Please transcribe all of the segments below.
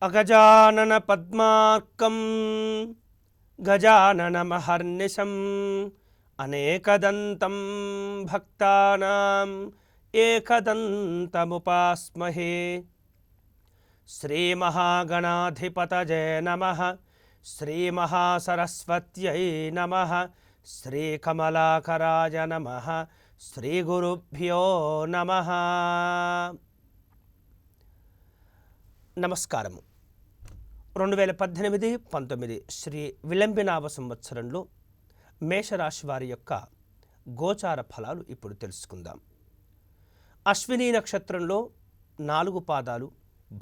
అగజానన పద్మార్కం గజాననమహర్నిశం అనేకదంతం భక్తానాం ఏకదంతముపాస్మహే. శ్రీమహాగణాధిపతయే నమః. శ్రీమహాసరస్వత్యై నమః. శ్రీకమలాకరాయ నమః. శ్రీగురుభ్యో నమః. నమస్కారము. 2018-19 శ్రీ విలంబినామ సంవత్సరంలో మేషరాశి వారి యొక్క గోచార ఫలాలు ఇప్పుడు తెలుసుకుందాం. అశ్విని నక్షత్రంలో 4 పాదాలు,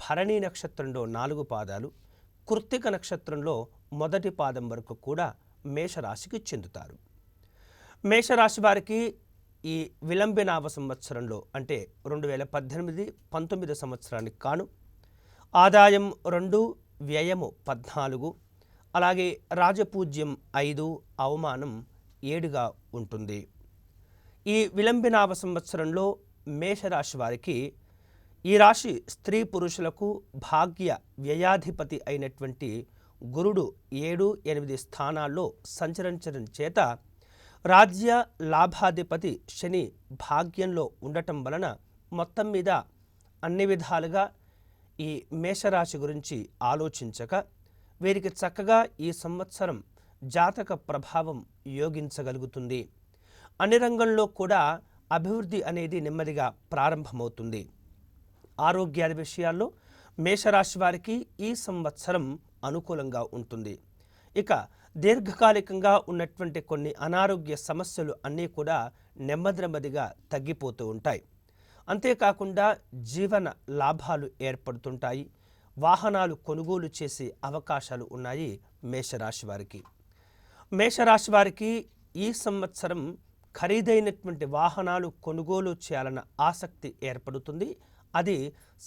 భరణి నక్షత్రంలో 4 పాదాలు, కృత్తిక నక్షత్రంలో మొదటి పాదం వరకు కూడా మేషరాశికి చెందుతారు. మేషరాశి వారికి ఈ విలంబినామ సంవత్సరంలో అంటే 2018-19 సంవత్సరానికి కాను ఆదాయం 2, వ్యయము 14, అలాగే రాజపూజ్యం 5, అవమానం 7గా ఉంటుంది. ఈ విలంబినామ సంవత్సరంలో మేషరాశి వారికి ఈ రాశి స్త్రీ పురుషులకు భాగ్య వ్యయాధిపతి అయినటువంటి గురుడు 7, 8 స్థానాల్లో సంచరించడం చేత రాజ్య లాభాధిపతి శని భాగ్యంలో ఉండటం వలన మొత్తం మీద అన్ని విధాలుగా ఈ మేషరాశి గురించి ఆలోచించక వీరికి చక్కగా ఈ సంవత్సరం జాతక ప్రభావం యోగించగలుగుతుంది. అన్ని రంగంలో కూడా అభివృద్ధి అనేది నెమ్మదిగా ప్రారంభమవుతుంది. ఆరోగ్యాది విషయాల్లో మేషరాశి వారికి ఈ సంవత్సరం అనుకూలంగా ఉంటుంది. ఇక దీర్ఘకాలికంగా ఉన్నటువంటి కొన్ని అనారోగ్య సమస్యలు అన్నీ కూడా నెమ్మదిగా తగ్గిపోతూ ఉంటాయి. అంతేకాకుండా జీవన లాభాలు ఏర్పడుతుంటాయి. వాహనాలు కొనుగోలు చేసే అవకాశాలు ఉన్నాయి మేషరాశి వారికి. మేషరాశి వారికి ఈ సంవత్సరం ఖరీదైనటువంటి వాహనాలు కొనుగోలు చేయాలన్న ఆసక్తి ఏర్పడుతుంది. అది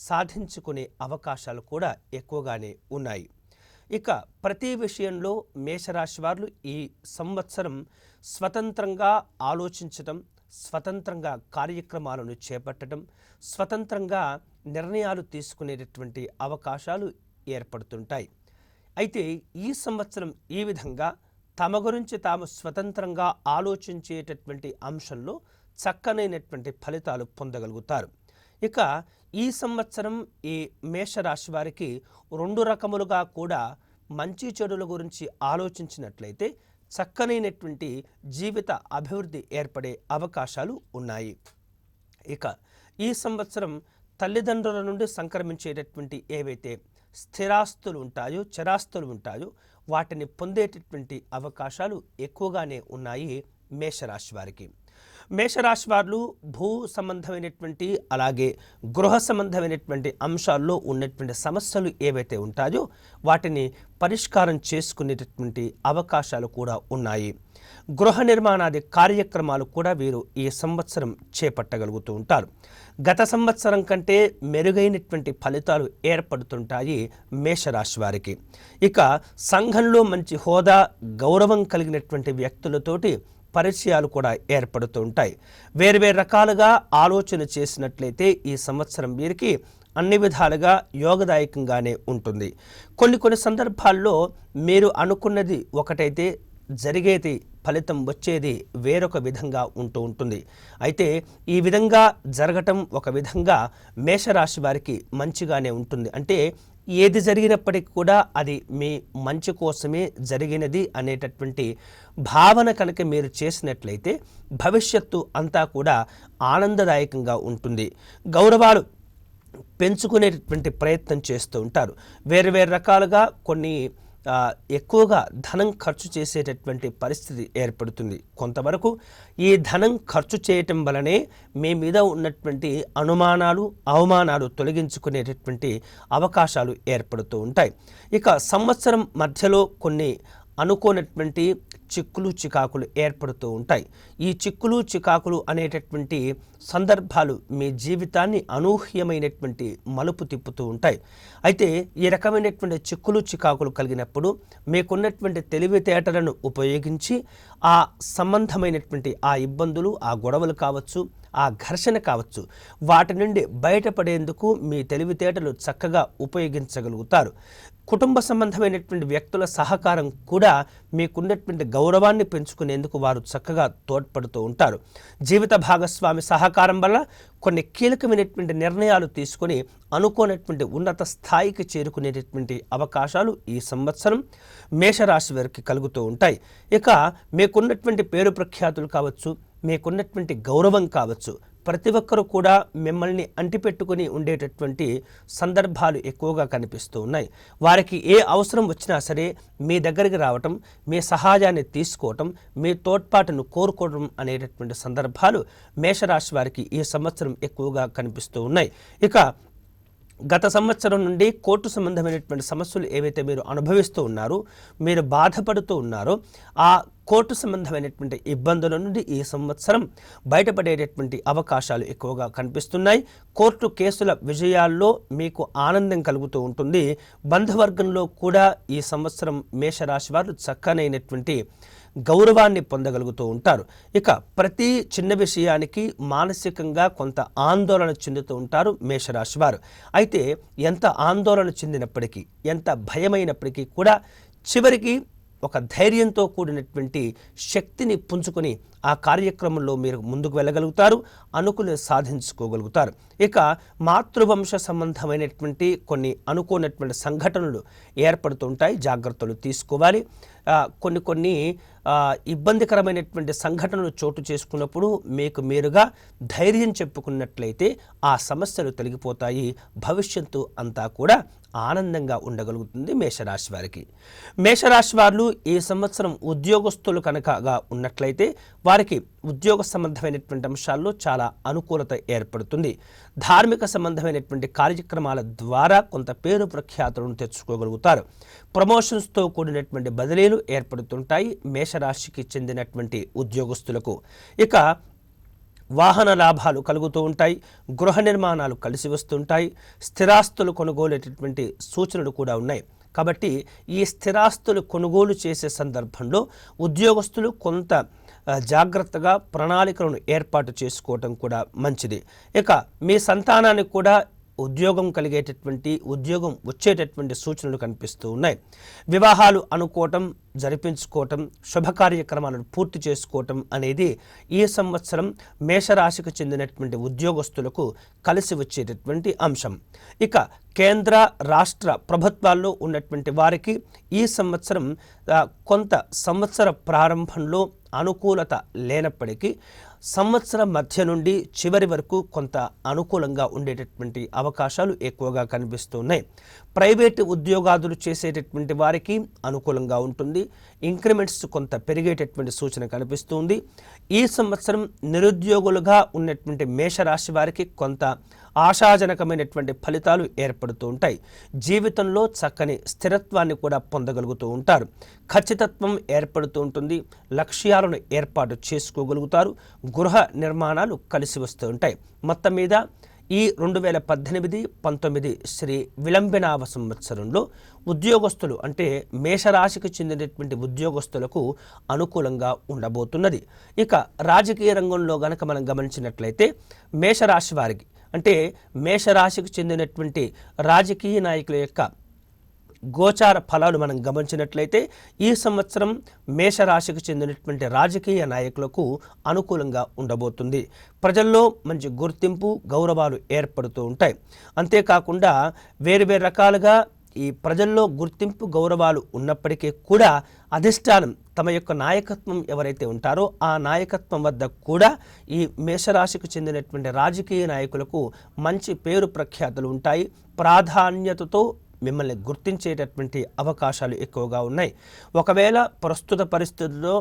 సాధించుకునే అవకాశాలు కూడా ఎక్కువగానే ఉన్నాయి. ఇక ప్రతి విషయంలో మేషరాశి వారు ఈ సంవత్సరం స్వతంత్రంగా ఆలోచించటం, స్వతంత్రంగా కార్యక్రమాలను చేపట్టడం, స్వతంత్రంగా నిర్ణయాలు తీసుకునేటటువంటి అవకాశాలు ఏర్పడుతుంటాయి. అయితే ఈ సంవత్సరం ఈ విధంగా తమ గురించి తాము స్వతంత్రంగా ఆలోచించేటటువంటి అంశంలో చక్కనైనటువంటి ఫలితాలు పొందగలుగుతారు. ఇక ఈ సంవత్సరం ఈ మేషరాశి వారికి 2 రకములుగా కూడా మంచి చెడుల గురించి ఆలోచించినట్లయితే చక్కనైనటువంటి జీవిత అభివృద్ధి ఏర్పడే అవకాశాలు ఉన్నాయి. ఇక ఈ సంవత్సరం తల్లిదండ్రుల నుండి సంక్రమించేటటువంటి ఏవైతే స్థిరాస్తులు ఉంటాయో, చరాస్తులు ఉంటాయో వాటిని పొందేటటువంటి అవకాశాలు ఎక్కువగానే ఉన్నాయి మేషరాశి వారికి. మేషరాశి వారు భూ సంబంధమైనటువంటి అలాగే గృహ సంబంధమైనటువంటి అంశాల్లో ఉన్నటువంటి సమస్యలు ఏవైతే ఉంటాయో వాటిని పరిష్కారం చేసుకునేటటువంటి అవకాశాలు కూడా ఉన్నాయి. గృహ నిర్మాణాది కార్యక్రమాలు కూడా వీరు ఈ సంవత్సరం చేపట్టగలుగుతూ ఉంటారు. గత సంవత్సరం కంటే మెరుగైనటువంటి ఫలితాలు ఏర్పడుతుంటాయి మేషరాశి వారికి. ఇక సంఘంలో మంచి హోదా, గౌరవం కలిగినటువంటి వ్యక్తులతోటి పరిచయాలు కూడా ఏర్పడుతూ ఉంటాయి. వేరు రకాలుగా ఆలోచన చేసినట్లయితే ఈ సంవత్సరం వీరికి అన్ని విధాలుగా యోగదాయకంగానే ఉంటుంది. కొన్ని సందర్భాల్లో మీరు అనుకున్నది ఒకటైతే జరిగేది ఫలితం వచ్చేది వేరొక విధంగా ఉంటుంది. అయితే ఈ విధంగా జరగటం ఒక విధంగా మేషరాశి వారికి మంచిగానే ఉంటుంది. అంటే ఏది జరిగినప్పటికీ కూడా అది మీ మంచి కోసమే జరిగినది అనేటటువంటి భావన కనుక మీరు చేసినట్లయితే భవిష్యత్తు అంతా కూడా ఆనందదాయకంగా ఉంటుంది. గౌరవాలు పెంచుకునేటటువంటి ప్రయత్నం చేస్తూ ఉంటారు. వేరు రకాలుగా కొన్ని ఎక్కువగా ధనం ఖర్చు చేసేటటువంటి పరిస్థితి ఏర్పడుతుంది. కొంతవరకు ఈ ధనం ఖర్చు చేయటం వలనే మీ మీద ఉన్నటువంటి అనుమానాలు, అవమానాలు తొలగించుకునేటటువంటి అవకాశాలు ఏర్పడుతూ ఉంటాయి. ఇక సంవత్సరం మధ్యలో కొన్ని అనుకోనటువంటి చిక్కులు చికాకులు ఏర్పడుతూ ఉంటాయి. ఈ చిక్కులు చికాకులు అనేటటువంటి సందర్భాలు మీ జీవితాన్ని అనూహ్యమైనటువంటి మలుపు తిప్పుతూ ఉంటాయి. అయితే ఈ రకమైనటువంటి చిక్కులు చికాకులు కలిగినప్పుడు మీకున్నటువంటి తెలివితేటలను ఉపయోగించి ఆ సంబంధమైనటువంటి ఆ ఇబ్బందులు, ఆ గొడవలు కావచ్చు, ఆ ఘర్షణ కావచ్చు, వాటి నుండి బయటపడేందుకు మీ తెలివితేటలు చక్కగా ఉపయోగించగలుగుతారు. కుటుంబ సంబంధమైనటువంటి వ్యక్తుల సహకారం కూడా మీకున్నటువంటి గౌరవాన్ని పెంచుకునేందుకు వారు చక్కగా తోడ్పడుతూ ఉంటారు. జీవిత భాగస్వామి సహకారం వల్ల కొన్ని కీలకమైనటువంటి నిర్ణయాలు తీసుకొని అనుకోనటువంటి ఉన్నత స్థాయికి చేరుకునేటటువంటి అవకాశాలు ఈ సంవత్సరం మేషరాశి వారికి కలుగుతూ ఉంటాయి. ఇక మీకున్నటువంటి పేరు ప్రఖ్యాతులు కావచ్చు, మీకున్నటువంటి గౌరవం కావచ్చు, ప్రతి ఒక్కరూ కూడా మిమ్మల్ని అంటిపెట్టుకుని ఉండేటటువంటి సందర్భాలు ఎక్కువగా కనిపిస్తూ ఉన్నాయి. వారికి ఏ అవసరం వచ్చినా సరే మీ దగ్గరికి రావటం, మీ సహాయాన్ని తీసుకోవటం, మీ తోడ్పాటును కోరుకోవడం అనేటటువంటి సందర్భాలు మేషరాశి వారికి ఈ సంవత్సరం ఎక్కువగా కనిపిస్తూ ఉన్నాయి. ఇక గత సంవత్సరం నుండి కోర్టు సంబంధమైనటువంటి సమస్యలు ఏవైతే మీరు అనుభవిస్తూ ఉన్నారో, మీరు బాధపడుతూ ఉన్నారో, ఆ కోర్టు సంబంధమైనటువంటి ఇబ్బందుల నుండి ఈ సంవత్సరం బయటపడేటటువంటి అవకాశాలు ఎక్కువగా కనిపిస్తున్నాయి. కోర్టు కేసుల విజయాల్లో మీకు ఆనందం కలుగుతూ ఉంటుంది. బంధువర్గంలో కూడా ఈ సంవత్సరం మేషరాశి వారు చక్కనైనటువంటి గౌరవాన్ని పొందగలుగుతూ ఉంటారు. ఇక ప్రతి చిన్న విషయానికి మానసికంగా కొంత ఆందోళన చెందుతూ ఉంటారు మేషరాశి వారు. అయితే ఎంత ఆందోళన చెందినప్పటికీ, ఎంత భయమైనప్పటికీ కూడా చివరికి ఒక ధైర్యంతో కూడినటువంటి శక్తిని పుంజుకొని ఆ కార్యక్రమంలో మీరు ముందుకు వెళ్ళగలుగుతారు, అనుకుని సాధించుకోగలుగుతారు. ఇక మాతృవంశ సంబంధమైనటువంటి కొన్ని అనుకోనటువంటి సంఘటనలు ఏర్పడుతుంటాయి, జాగ్రత్తలు తీసుకోవాలి. కొన్ని ఇబ్బందికరమైనటువంటి సంఘటనలు చోటు చేసుకున్నప్పుడు మీకు మీరుగా ధైర్యం చెప్పుకున్నట్లయితే ఆ సమస్యలు తొలగిపోతాయి. భవిష్యత్తు అంతా కూడా ఆనందంగా ఉండగలుగుతుంది మేషరాశి వారికి. మేషరాశి వారు ఈ సంవత్సరం ఉద్యోగస్తులు కనుకగా ఉన్నట్లయితే వారికి ఉద్యోగ సంబంధమైనటువంటి అంశాల్లో చాలా అనుకూలత ఏర్పడుతుంది. ధార్మిక సంబంధమైనటువంటి కార్యక్రమాల ద్వారా కొంత పేరు ప్రఖ్యాతులను తెచ్చుకోగలుగుతారు. ప్రమోషన్స్తో కూడినటువంటి బదిలీలు ఏర్పడుతుంటాయి మేషరాశికి చెందినటువంటి ఉద్యోగస్తులకు. ఇక వాహన లాభాలు కలుగుతూ ఉంటాయి, గృహ నిర్మాణాలు కలిసి వస్తుంటాయి, స్థిరాస్తులు కొనుగోలేటటువంటి సూచనలు కూడా ఉన్నాయి. కాబట్టి ఈ స్థిరాస్తులు కొనుగోలు చేసే సందర్భంలో ఉద్యోగస్తులు కొంత జాగ్రత్తగా ప్రణాళికలను ఏర్పాటు చేసుకోవటం కూడా మంచిది. ఇక మీ సంతానానికి కూడా ఉద్యోగం వచ్చేటటువంటి సూచనలు కనిపిస్తూ ఉన్నాయి. వివాహాలు అనుకోవటం, జరిపించుకోవటం, శుభ కార్యక్రమాలను పూర్తి చేసుకోవటం అనేది ఈ సంవత్సరం మేషరాశికి చెందినటువంటి ఉద్యోగస్తులకు కలిసి వచ్చేటటువంటి అంశం. ఇక కేంద్ర రాష్ట్ర ప్రభుత్వాల్లో ఉన్నటువంటి వారికి ఈ సంవత్సరం కొంత సంవత్సర ప్రారంభంలో అనుకూలత లేనప్పటికీ సంవత్సరం మధ్య నుండి చివరి వరకు కొంత అనుకూలంగా ఉండేటటువంటి అవకాశాలు ఎక్కువగా కనిపిస్తున్నాయి. ప్రైవేటు ఉద్యోగాదులు చేసేటటువంటి వారికి అనుకూలంగా ఉంటుంది. ఇంక్రిమెంట్స్ కొంత పెరిగేటటువంటి సూచన కనిపిస్తుంది. ఈ సంవత్సరం నిరుద్యోగులుగా ఉన్నటువంటి మేషరాశి వారికి కొంత ఆశాజనకమైనటువంటి ఫలితాలు ఏర్పడుతూ ఉంటాయి. జీవితంలో చక్కని స్థిరత్వాన్ని కూడా పొందగలుగుతూ ఉంటారు. ఖచ్చితత్వం ఏర్పడుతూ ఉంటుంది. లక్ష్యాలను ఏర్పాటు చేసుకోగలుగుతారు. గృహ నిర్మాణాలు కలిసి వస్తూ ఉంటాయి. మొత్తం మీద ఈ 2018-19 శ్రీ విలంబినామ సంవత్సరంలో ఉద్యోగస్తులు అంటే మేషరాశికి చెందినటువంటి ఉద్యోగస్తులకు అనుకూలంగా ఉండబోతున్నది. ఇక రాజకీయ రంగంలో గనక మనం గమనించినట్లయితే మేషరాశి వారికి అంటే మేషరాశికి చెందినటువంటి రాజకీయ నాయకుల యొక్క గోచార ఫలాలు మనం గమనించినట్లయితే ఈ సంవత్సరం మేషరాశికి చెందినటువంటి రాజకీయ నాయకులకు అనుకూలంగా ఉండబోతుంది. ప్రజల్లో మంచి గుర్తింపు, గౌరవాలు ఏర్పడుతూ ఉంటాయి. అంతేకాకుండా వేరు రకాలుగా ఈ ప్రజల్లో గుర్తింపు, గౌరవాలు ఉన్నప్పటికీ కూడా అధిష్టానం తమ యొక్క నాయకత్వం ఎవరైతే ఉంటారో ఆ నాయకత్వం వద్ద కూడా ఈ మేషరాశికి చెందినటువంటి రాజకీయ నాయకులకు మంచి పేరు ప్రఖ్యాతులు ఉంటాయి. ప్రాధాన్యతతో మిమ్మల్ని గుర్తించేటటువంటి అవకాశాలు ఎక్కువగా ఉన్నాయి. ఒకవేళ ప్రస్తుత పరిస్థితుల్లో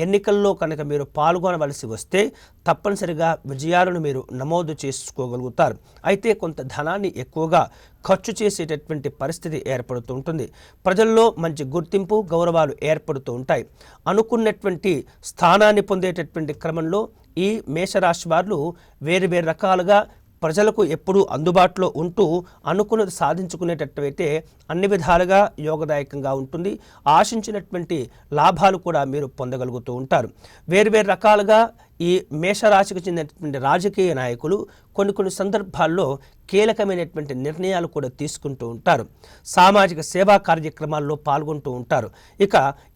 ఎన్నికల్లో కనుక మీరు పాల్గొనవలసి వస్తే తప్పనిసరిగా విజయాలను మీరు నమోదు చేసుకోగలుగుతారు. అయితే కొంత ధనాన్ని ఎక్కువగా ఖర్చు చేసేటటువంటి పరిస్థితి ఏర్పడుతూ ఉంటుంది. ప్రజల్లో మంచి గుర్తింపు, గౌరవాలు ఏర్పడుతూ ఉంటాయి. అనుకున్నటువంటి స్థానాన్ని పొందేటటువంటి క్రమంలో ఈ మేషరాశి వారు వేరు వేరు రకాలుగా ప్రజలకు ఎప్పుడూ అందుబాటులో ఉంటూ అనుకున్నది సాధించుకునేటట్టయితే అన్ని విధాలుగా యోగదాయకంగా ఉంటుంది. ఆశించినటువంటి లాభాలు కూడా మీరు పొందగలుగుతూ ఉంటారు. వేరు రకాలుగా ఈ మేషరాశికి చెందినటువంటి రాజకీయ నాయకులు కొన్ని సందర్భాల్లో కీలకమైనటువంటి నిర్ణయాలు కూడా తీసుకుంటూ ఉంటారు. సామాజిక సేవా కార్యక్రమాల్లో పాల్గొంటూ ఉంటారు. ఇక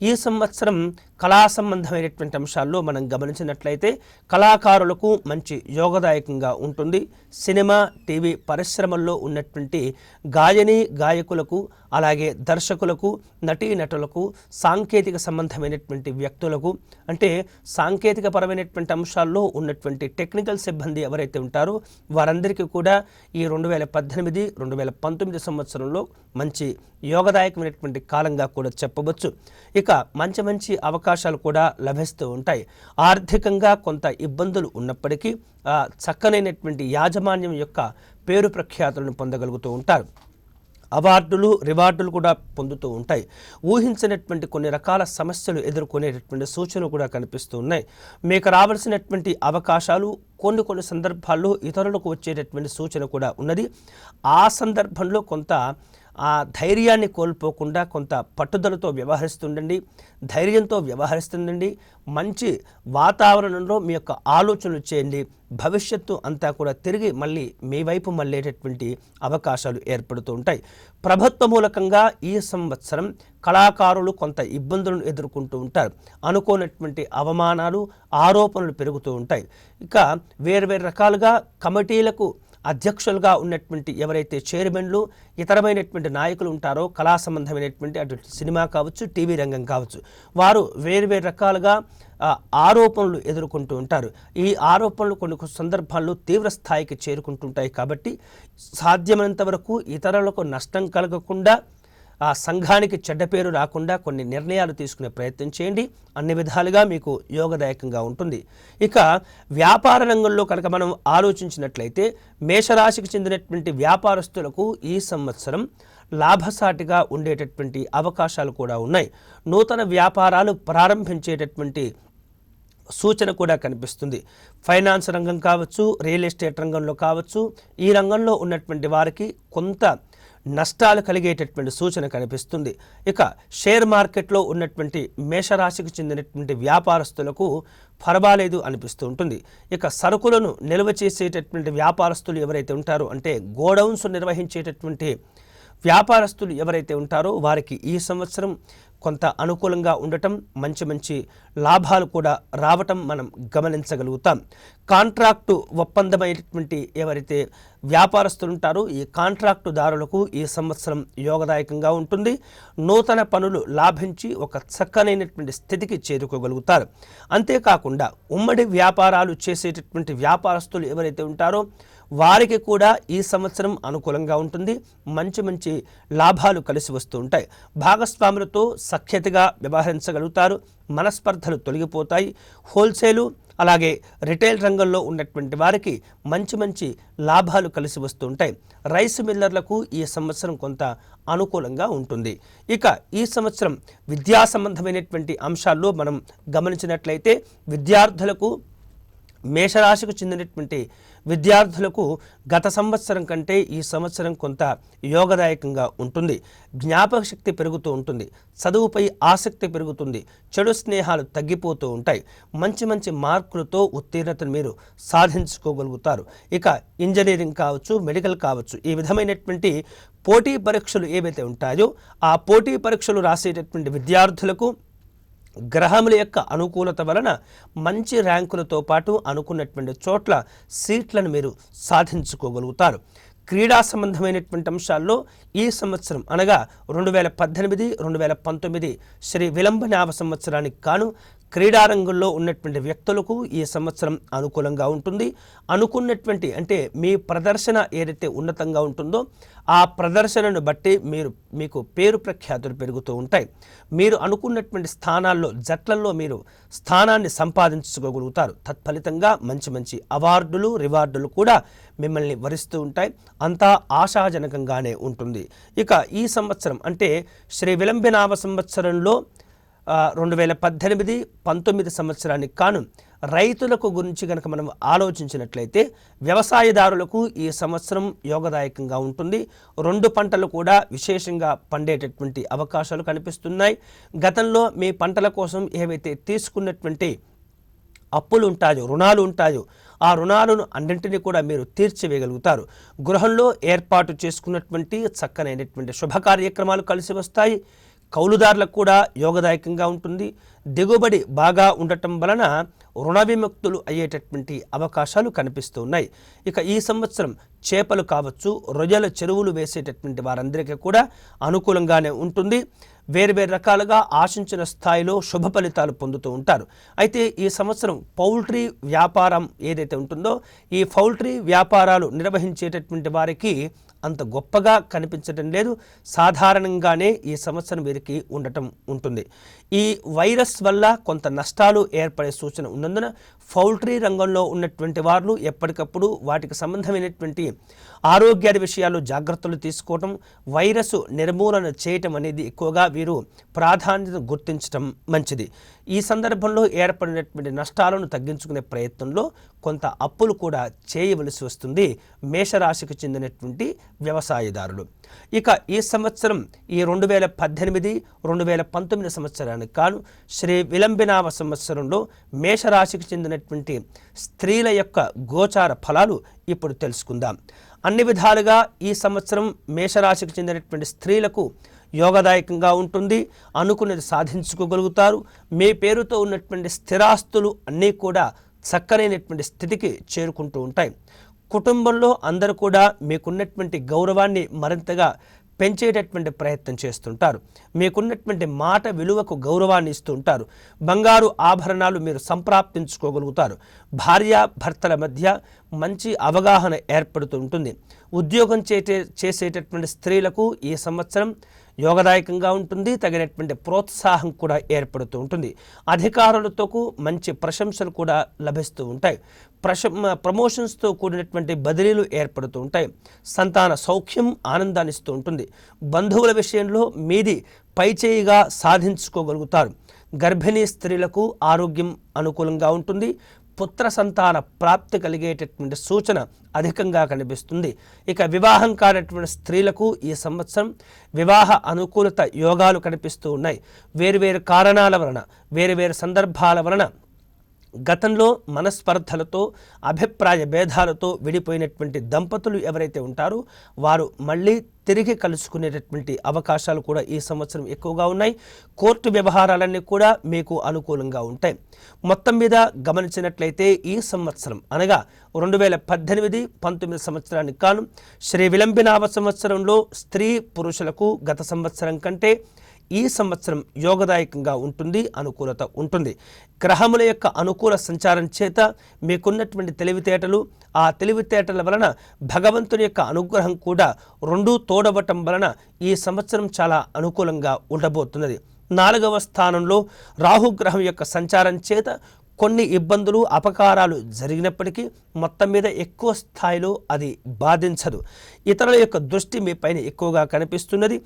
ఈ సంవత్సరం కళా సంబంధమైనటువంటి అంశాల్లో మనం గమనించినట్లయితే కళాకారులకు మంచి యోగదాయకంగా ఉంటుంది. సినిమా, టీవీ పరిశ్రమల్లో ఉన్నటువంటి గాయని గాయకులకు, అలాగే దర్శకులకు, నటీనటులకు, సాంకేతిక సంబంధమైనటువంటి వ్యక్తులకు, అంటే సాంకేతిక పరమైనటువంటి అంశాల్లో ఉన్నటువంటి టెక్నికల్ సిబ్బంది ఎవరైతే ఉంటారో వారందరికీ కూడా ఈ 2018, 2019 సంవత్సరంలో మంచి యోగదాయకమైనటువంటి కాలంగా కూడా చెప్పవచ్చు. ఇక మంచి అవకాశాలు కూడా లభిస్తూ ఉంటాయి. ఆర్థికంగా కొంత ఇబ్బందులు ఉన్నప్పటికీ చక్కనైనటువంటి యాజమాన్యం యొక్క పేరు ప్రఖ్యాతులను పొందగలుగుతూ ఉంటారు. అవార్డులు, రివార్డులు కూడా పొందుతూ ఉంటాయి. ఊహించినటువంటి కొన్ని రకాల సమస్యలు ఎదుర్కొనేటటువంటి సూచనలు కూడా కనిపిస్తూ ఉన్నాయి. మీకు రావాల్సినటువంటి అవకాశాలు కొన్ని సందర్భాల్లో ఇతరులకు వచ్చేటటువంటి సూచన కూడా ఉన్నది. ఆ సందర్భంలో కొంత ధైర్యాన్ని కోల్పోకుండా కొంత పట్టుదలతో వ్యవహరిస్తుండండి, ధైర్యంతో వ్యవహరిస్తుండండి. మంచి వాతావరణంలో మీ యొక్క ఆలోచనలు చేయండి. భవిష్యత్తు అంతా కూడా తిరిగి మళ్ళీ మీ వైపు మళ్ళేటటువంటి అవకాశాలు ఏర్పడుతూ ఉంటాయి. ప్రభుత్వ మూలకంగా ఈ సంవత్సరం కళాకారులు కొంత ఇబ్బందులను ఎదుర్కొంటూ ఉంటారు. అనుకోనటువంటి అవమానాలు, ఆరోపణలు పెరుగుతూ ఉంటాయి. ఇక వేరు రకాలుగా కమిటీలకు అధ్యక్షులుగా ఉన్నటువంటి ఎవరైతే చైర్మన్లు, ఇతరమైనటువంటి నాయకులు ఉంటారో కళా సంబంధమైనటువంటి అటు సినిమా కావచ్చు, టీవీ రంగం కావచ్చు, వారు వేరు రకాలుగా ఆరోపణలు ఎదుర్కొంటూ ఉంటారు. ఈ ఆరోపణలు కొన్ని సందర్భాల్లో తీవ్ర స్థాయికి చేరుకుంటుంటాయి. కాబట్టి సాధ్యమైనంత వరకు ఇతరులకు నష్టం కలగకుండా, ఆ సంఘానికి చెడ్డ పేరు రాకుండా కొన్ని నిర్ణయాలు తీసుకునే ప్రయత్నం చేయండి. అన్ని విధాలుగా మీకు యోగదాయకంగా ఉంటుంది. ఇక వ్యాపార రంగంలో కనుక మనం ఆలోచించినట్లయితే మేషరాశికి చెందినటువంటి వ్యాపారస్తులకు ఈ సంవత్సరం లాభసాటిగా ఉండేటటువంటి అవకాశాలు కూడా ఉన్నాయి. నూతన వ్యాపారాలు ప్రారంభించేటటువంటి సూచన కూడా కనిపిస్తుంది. ఫైనాన్స్ రంగం కావచ్చు, రియల్ ఎస్టేట్ రంగంలో కావచ్చు, ఈ రంగంలో ఉన్నటువంటి వారికి కొంత నష్టాలు కలిగేటటువంటి సూచన కనిపిస్తుంది. ఇక షేర్ మార్కెట్లో ఉన్నటువంటి మేషరాశికి చెందినటువంటి వ్యాపారస్తులకు పర్వాలేదు అనిపిస్తూ ఉంటుంది. ఇక సరుకులను నిల్వ చేసేటటువంటి వ్యాపారస్తులు ఎవరైతే ఉంటారో, అంటే గోడౌన్స్ నిర్వహించేటటువంటి వ్యాపారస్తులు ఎవరైతే ఉంటారో వారికి ఈ సంవత్సరం కొంత అనుకూలంగా ఉండటం, మంచి లాభాలు కూడా రావటం మనం గమనించగలుగుతాం. కాంట్రాక్టు ఒప్పందమైనటువంటి ఎవరైతే వ్యాపారస్తులు ఉంటారో ఈ కాంట్రాక్టుదారులకు ఈ సంవత్సరం యోగదాయకంగా ఉంటుంది. నూతన పనులు లాభించి ఒక చక్కనైనటువంటి స్థితికి చేరుకోగలుగుతారు. అంతేకాకుండా ఉమ్మడి వ్యాపారాలు చేసేటటువంటి వ్యాపారస్తులు ఎవరైతే ఉంటారో వారికి కూడా ఈ సంవత్సరం అనుకూలంగా ఉంటుంది. మంచి లాభాలు కలిసి వస్తూ ఉంటాయి. భాగస్వాములతో సఖ్యతగా వ్యవహరించగలుగుతారు. మనస్పర్ధలు తొలగిపోతాయి. హోల్సేలు అలాగే రిటైల్ రంగంలో ఉన్నటువంటి వారికి మంచి లాభాలు కలిసి వస్తూ ఉంటాయి. రైస్ మిల్లర్లకు ఈ సంవత్సరం కొంత అనుకూలంగా ఉంటుంది. ఇక ఈ సంవత్సరం విద్యా సంబంధమైనటువంటి అంశాల్లో మనం గమనించినట్లయితే విద్యార్థులకు, మేషరాశికి చెందినటువంటి విద్యార్థులకు గత సంవత్సరం కంటే ఈ సంవత్సరం కొంత యోగదాయకంగా ఉంటుంది. జ్ఞాపక శక్తి పెరుగుతూ ఉంటుంది. చదువుపై ఆసక్తి పెరుగుతుంది. చెడు స్నేహాలు తగ్గిపోతూ ఉంటాయి. మంచి మార్కులతో ఉత్తీర్ణతను మీరు సాధించుకోగలుగుతారు. ఇక ఇంజనీరింగ్ కావచ్చు, మెడికల్ కావచ్చు, ఈ విధమైనటువంటి పోటీ పరీక్షలు ఏవైతే ఉంటాయో ఆ పోటీ పరీక్షలు రాసేటటువంటి విద్యార్థులకు గ్రహముల యొక్క అనుకూలత వలన మంచి ర్యాంకులతో పాటు అనుకున్నటువంటి చోట్ల సీట్లను మీరు సాధించుకోగలుగుతారు. క్రీడా సంబంధమైనటువంటి అంశాల్లో ఈ సంవత్సరం అనగా 2018, 2019 శ్రీ విలంబనామ సంవత్సరానికి గాను క్రీడారంగంలో ఉన్నటువంటి వ్యక్తులకు ఈ సంవత్సరం అనుకూలంగా ఉంటుంది. అనుకున్నటువంటి అంటే మీ ప్రదర్శన ఏదైతే ఉన్నతంగా ఉంటుందో ఆ ప్రదర్శనను బట్టి మీకు పేరు ప్రఖ్యాతులు పెరుగుతూ ఉంటాయి. మీరు అనుకున్నటువంటి స్థానాల్లో జట్లలో మీరు స్థానాన్ని సంపాదించుకోగలుగుతారు. తత్ఫలితంగా మంచి మంచి అవార్డులు రివార్డులు కూడా మిమ్మల్ని వరిస్తూ ఉంటాయి. అంతా ఆశాజనకంగానే ఉంటుంది. ఇక ఈ సంవత్సరం అంటే శ్రీ విలంబినామ సంవత్సరంలో 2018-19 సంవత్సరానికి కాను రైతులకు గురించి కనుక మనం ఆలోచించినట్లయితే వ్యవసాయదారులకు ఈ సంవత్సరం యోగదాయకంగా ఉంటుంది. 2 పంటలు కూడా విశేషంగా పండేటటువంటి అవకాశాలు కనిపిస్తున్నాయి. గతంలో మీ పంటల కోసం ఏవైతే తీసుకున్నటువంటి అప్పులు ఉంటాయో రుణాలు ఉంటాయో ఆ రుణాలను అన్నింటినీ కూడా మీరు తీర్చివేయగలుగుతారు. గృహంలో ఏర్పాటు చేసుకున్నటువంటి చక్కనైనటువంటి శుభ కార్యక్రమాలు కలిసి వస్తాయి. కౌలుదారులకు కూడా యోగదాయకంగా ఉంటుంది. దిగుబడి బాగా ఉండటం వలన రుణ విముక్తులు అయ్యేటటువంటి అవకాశాలు కనిపిస్తూ ఉన్నాయి. ఇక ఈ సంవత్సరం చేపలు కావచ్చు, రొయ్యల చెరువులు వేసేటటువంటి వారందరికీ కూడా అనుకూలంగానే ఉంటుంది. వేరు రకాలుగా ఆశించిన స్థాయిలో శుభ ఫలితాలు పొందుతూ ఉంటారు. అయితే ఈ సంవత్సరం పౌల్ట్రీ వ్యాపారం ఏదైతే ఉంటుందో ఈ పౌల్ట్రీ వ్యాపారాలు నిర్వహించేటటువంటి వారికి అంత గొప్పగా కనిపించడం లేదు. సాధారణంగానే ఈ సంవత్సరం వీరికి ఉండటం ఉంటుంది. ఈ వైరస్ వల్ల కొంత నష్టాలు ఏర్పడే సూచన ఉన్నందున పౌల్ట్రీ రంగంలో ఉన్నటువంటి వారు ఎప్పటికప్పుడు వాటికి సంబంధమైనటువంటి ఆరోగ్య విషయాలు జాగ్రత్తలు తీసుకోవటం, వైరస్ నిర్మూలన చేయటం అనేది ఎక్కువగా వీరు ప్రాధాన్యత గుర్తించడం మంచిది. ఈ సందర్భంలో ఏర్పడినటువంటి నష్టాలను తగ్గించుకునే ప్రయత్నంలో కొంత అప్పులు కూడా చేయవలసి వస్తుంది మేషరాశికి చెందినటువంటి వ్యవసాయదారులు. ఇక ఈ సంవత్సరం ఈ 2018-2019 సంవత్సరానికి కాను శ్రీ విలంబినామ సంవత్సరంలో మేషరాశికి చెందినటువంటి స్త్రీల యొక్క గోచార ఫలాలు ఇప్పుడు తెలుసుకుందాం. అన్ని విధాలుగా ఈ సంవత్సరం మేషరాశికి చెందినటువంటి స్త్రీలకు యోగదాయకంగా ఉంటుంది. అనుకున్నది సాధించుకోగలుగుతారు. మీ పేరుతో ఉన్నటువంటి స్థిరాస్తులు అన్నీ కూడా చక్కనైనటువంటి స్థితికి చేరుకుంటూ ఉంటాయి. కుటుంబంలో అందరూ కూడా మీకున్నటువంటి గౌరవాన్ని మరింతగా పెంచేటటువంటి ప్రయత్నం చేస్తుంటారు. మీకున్నటువంటి మాట విలువకు గౌరవాన్ని ఇస్తూ ఉంటారు. బంగారు ఆభరణాలు మీరు సంప్రాప్తించుకోగలుగుతారు. భార్యాభర్తల మధ్య మంచి అవగాహన ఏర్పడుతూ ఉంటుంది. ఉద్యోగం చేసేటటువంటి స్త్రీలకు ఈ సంవత్సరం యోగదాయకంగా ఉంటుంది. తగినటువంటి ప్రోత్సాహం కూడా ఏర్పడుతూ ఉంటుంది. అధికారులతో మంచి ప్రశంసలు కూడా లభిస్తూ ఉంటాయి. ప్రమోషన్స్తో కూడినటువంటి బదిలీలు ఏర్పడుతూ ఉంటాయి. సంతాన సౌఖ్యం ఆనందాన్ని ఇస్తూ ఉంటుంది. బంధువుల విషయంలో మీది పైచేయిగా సాధించుకోగలుగుతారు. గర్భిణీ స్త్రీలకు ఆరోగ్యం అనుకూలంగా ఉంటుంది. పుత్ర సంతాన ప్రాప్తి కలిగేటటువంటి సూచన అధికంగా కనిపిస్తుంది. ఇక వివాహం కానటువంటి స్త్రీలకు ఈ సంవత్సరం వివాహ అనుకూలత యోగాలు కనిపిస్తూ ఉన్నాయి. వేరువేరు కారణాల వలన వేరువేరు సందర్భాల వలన గతంలో మనస్పర్ధలతో అభిప్రాయ భేదాలతో విడిపోయినటువంటి దంపతులు ఎవరైతే ఉంటారో వారు మళ్ళీ తిరిగి కలుసుకునేటటువంటి అవకాశాలు కూడా ఈ సంవత్సరం ఎక్కువగా ఉన్నాయి. కోర్టు వ్యవహారాలన్నీ కూడా మీకు అనుకూలంగా ఉంటాయి. మొత్తం మీద గమనించినట్లయితే ఈ సంవత్సరం అనగా 2018-19 సంవత్సరానికి కాను శ్రీ విలంబినామ సంవత్సరంలో స్త్రీ పురుషులకు గత సంవత్సరం కంటే ఈ సంవత్సరం యోగదాయకంగా ఉంటుంది. అనుకూలత ఉంటుంది. గ్రహముల యొక్క అనుకూల సంచారం చేత మీకున్నటువంటి తెలివితేటలు ఆ తెలివితేటల వలన భగవంతుని యొక్క అనుగ్రహం కూడా రెండూ తోడవటం వలన ఈ సంవత్సరం చాలా అనుకూలంగా ఉండబోతున్నది. 4వ స్థానంలో రాహుగ్రహం యొక్క సంచారం చేత కొన్ని ఇబ్బందులు అపకారాలు జరిగినప్పటికీ మొత్తం మీద ఎక్కువ స్థాయిలో అది బాధించదు. ఇతరుల యొక్క దృష్టి మీ పైన ఎక్కువగా కనిపిస్తున్నది.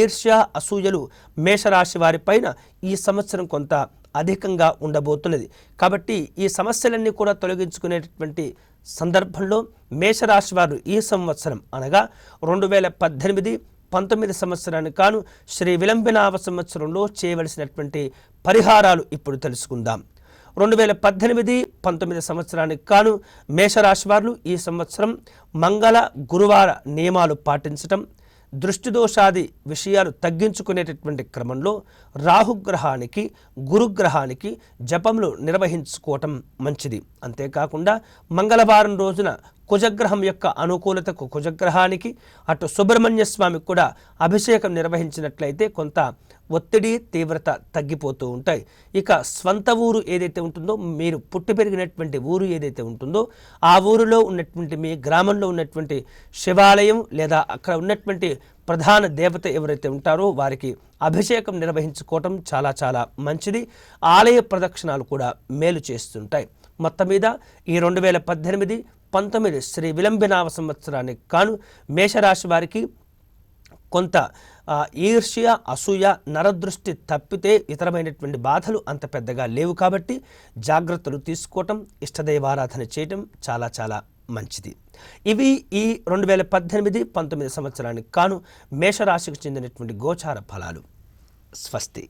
ఈర్ష్య అసూయలు మేషరాశి వారి పైన ఈ సంవత్సరం కొంత అధికంగా ఉండబోతున్నది. కాబట్టి ఈ సమస్యలన్నీ కూడా తొలగించుకునేటటువంటి సందర్భంలో మేషరాశి వారు ఈ సంవత్సరం అనగా 2018-19 సంవత్సరానికి కాను శ్రీ విలంబినామ సంవత్సరంలో చేయవలసినటువంటి పరిహారాలు ఇప్పుడు తెలుసుకుందాం. 2018-19 సంవత్సరానికి కాను మేషరాశి వారు ఈ సంవత్సరం మంగళ గురువార నియమాలు పాటించటం, దృష్టి దోషాది విషయాలు తగ్గించుకునేటటువంటి క్రమంలో రాహుగ్రహానికి గురుగ్రహానికి జపములు నిర్వహించుకోవటం మంచిది. అంతేకాకుండా మంగళవారం రోజున కుజగ్రహం యొక్క అనుకూలతకు కుజగ్రహానికి అటు సుబ్రహ్మణ్య స్వామికి కూడా అభిషేకం నిర్వహించినట్లయితే కొంత ఒత్తిడి తీవ్రత తగ్గిపోతూ ఉంటాయి. ఇక స్వంత ఊరు ఏదైతే ఉంటుందో, మీరు పుట్టి పెరిగినటువంటి ఊరు ఏదైతే ఉంటుందో ఆ ఊరిలో ఉన్నటువంటి మీ గ్రామంలో ఉన్నటువంటి శివాలయం లేదా అక్కడ ఉన్నటువంటి ప్రధాన దేవత ఎవరైతే ఉంటారో వారికి అభిషేకం నిర్వహించుకోవటం చాలా చాలా మంచిది. ఆలయ ప్రదక్షిణాలు కూడా మేలు చేస్తుంటాయి. మొత్తం మీద ఈ 2018-19 శ్రీ విలంబినామ సంవత్సరానికి కాను మేషరాశి వారికి కొంత ఈర్ష్య, అసూయ, నరదృష్టి తప్పితే ఇతరమైనటువంటి బాధలు అంత పెద్దగా లేవు. కాబట్టి జాగ్రత్తలు తీసుకోవటం, ఇష్టదైవారాధన చేయటం చాలా చాలా మంచిది. ఇవి ఈ 2018-19 సంవత్సరానికి కాను మేషరాశికి చెందినటువంటి గోచార ఫలాలు. స్వస్తి.